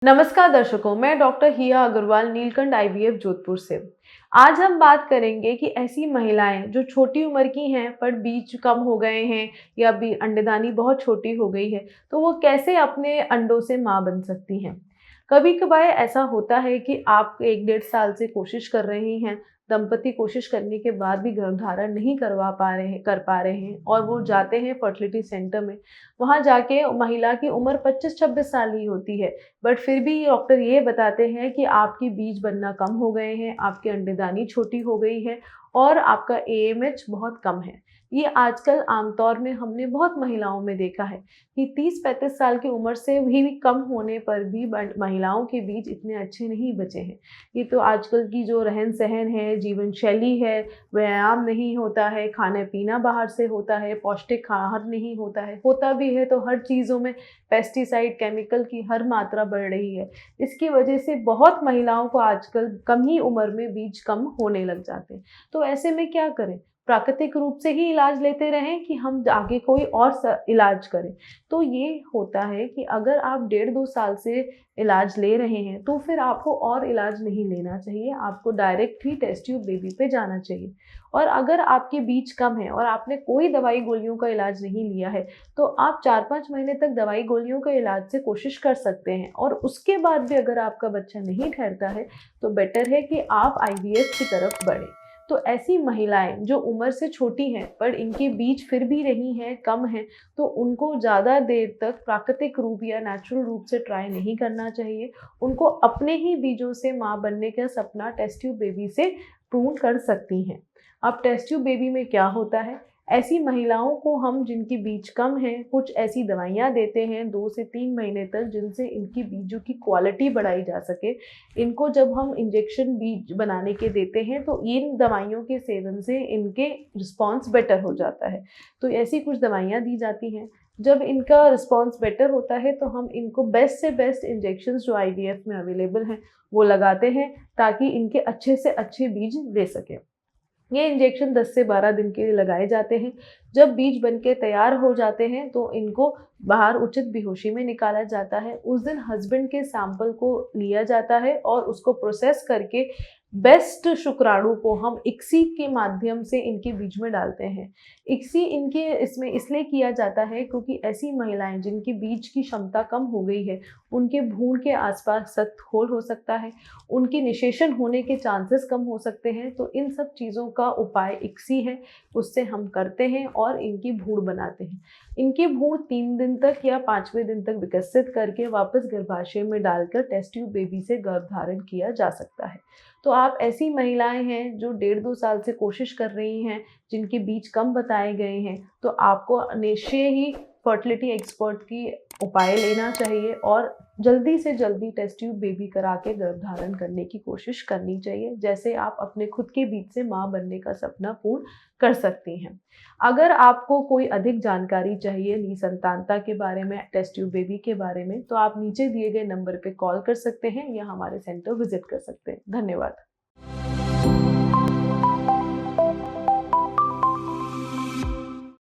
नमस्कार दर्शकों, मैं डॉक्टर हिया अग्रवाल नीलकंठ आईवीएफ जोधपुर से। आज हम बात करेंगे कि ऐसी महिलाएं जो छोटी उम्र की हैं पर बीज कम हो गए हैं या भी अंडेदानी बहुत छोटी हो गई है, तो वो कैसे अपने अंडों से मां बन सकती हैं। कभी कभार ऐसा होता है कि आप 1 डेढ़ साल से कोशिश कर रही हैं, दंपति कोशिश करने के बाद भी गर्भधारण नहीं कर पा रहे हैं और वो जाते हैं फर्टिलिटी सेंटर में। वहाँ जाके महिला की उम्र 25-26 साल ही होती है, बट फिर भी डॉक्टर ये बताते हैं कि आपकी बीज बनना कम हो गए हैं, आपकी अंडेदानी छोटी हो गई है और आपका एएमएच बहुत कम है। ये आजकल आमतौर में हमने बहुत महिलाओं में देखा है कि 30-35 साल की उम्र से भी कम होने पर भी महिलाओं के बीज इतने अच्छे नहीं बचे हैं। ये तो आजकल की जो रहन सहन है, जीवन शैली है, व्यायाम नहीं होता है, खाना पीना बाहर से होता है, पौष्टिक आहार नहीं होता भी है तो हर चीज़ों में पेस्टिसाइड, केमिकल की हर मात्रा बढ़ रही है। इसकी वजह से बहुत महिलाओं को आजकल कम ही उम्र में बीज कम होने लग जाते हैं। तो ऐसे में क्या करें? प्राकृतिक रूप से ही इलाज लेते रहें कि हम आगे कोई और इलाज करें? तो ये होता है कि अगर आप 1.5-2 साल से इलाज ले रहे हैं, तो फिर आपको और इलाज नहीं लेना चाहिए, आपको डायरेक्ट ही टेस्ट ट्यूब बेबी पे जाना चाहिए। और अगर आपके बीज कम है और आपने कोई दवाई गोलियों का इलाज नहीं लिया है, तो आप 4-5 महीने तक दवाई गोलियों का इलाज से कोशिश कर सकते हैं और उसके बाद भी अगर आपका बच्चा नहीं ठहरता है, तो बेटर है कि आप आईवीएफ की तरफ बढ़ें। तो ऐसी महिलाएं जो उम्र से छोटी हैं पर इनके बीज फिर भी रही हैं, कम हैं, तो उनको ज़्यादा देर तक प्राकृतिक रूप या नेचुरल रूप से ट्राई नहीं करना चाहिए। उनको अपने ही बीजों से माँ बनने का सपना टेस्ट ट्यूब बेबी से पूर्ण कर सकती हैं। अब टेस्ट ट्यूब बेबी में क्या होता है? ऐसी महिलाओं को हम जिनकी बीज कम हैं, कुछ ऐसी दवाइयाँ देते हैं 2 से 3 महीने तक, जिनसे इनकी बीजों की क्वालिटी बढ़ाई जा सके। इनको जब हम इंजेक्शन बीज बनाने के देते हैं, तो इन दवाइयों के सेवन से इनके रिस्पॉन्स बेटर हो जाता है। तो ऐसी कुछ दवाइयाँ दी जाती हैं। जब इनका रिस्पॉन्स बेटर होता है, तो हम इनको बेस्ट से बेस्ट इंजेक्शंस जो आईवीएफ में अवेलेबल हैं, वो लगाते हैं ताकि इनके अच्छे से अच्छे बीज दे सकें। ये इंजेक्शन 10 से 12 दिन के लिए लगाए जाते हैं। जब बीज बनके तैयार हो जाते हैं, तो इनको बाहर उचित बेहोशी में निकाला जाता है। उस दिन हस्बैंड के सैंपल को लिया जाता है और उसको प्रोसेस करके बेस्ट शुक्राणु को हम इक्सी के माध्यम से इनके बीज में डालते हैं। इक्सी इनके इसमें इसलिए किया जाता है क्योंकि ऐसी महिलाएं जिनकी बीज की क्षमता कम हो गई है, उनके भ्रूण के आसपास सख्त होल हो सकता है, उनकी निषेचन होने के चांसेस कम हो सकते हैं। तो इन सब चीज़ों का उपाय इक्सी है, उससे हम करते हैं और इनकी भ्रूण बनाते हैं। इनकी भ्रूण 3 दिन तक या 5वें दिन तक विकसित करके वापस गर्भाशय में डालकर टेस्ट ट्यूब बेबी से गर्भधारण किया जा सकता है। तो आप ऐसी महिलाएं हैं जो 1.5-2 साल से कोशिश कर रही हैं, जिनके बीज कम बताए गए हैं, तो आपको निश्चय ही फर्टिलिटी एक्सपर्ट की उपाय लेना चाहिए और जल्दी से जल्दी टेस्ट ट्यूब बेबी करा के गर्भधारण करने की कोशिश करनी चाहिए, जैसे आप अपने खुद के बीज से माँ बनने का सपना पूर्ण कर सकती हैं। अगर आपको कोई अधिक जानकारी चाहिए निसंतानता के बारे में, टेस्ट ट्यूब बेबी के बारे में, तो आप नीचे दिए गए नंबर पे कॉल कर सकते हैं या हमारे सेंटर विजिट कर सकते हैं। धन्यवाद।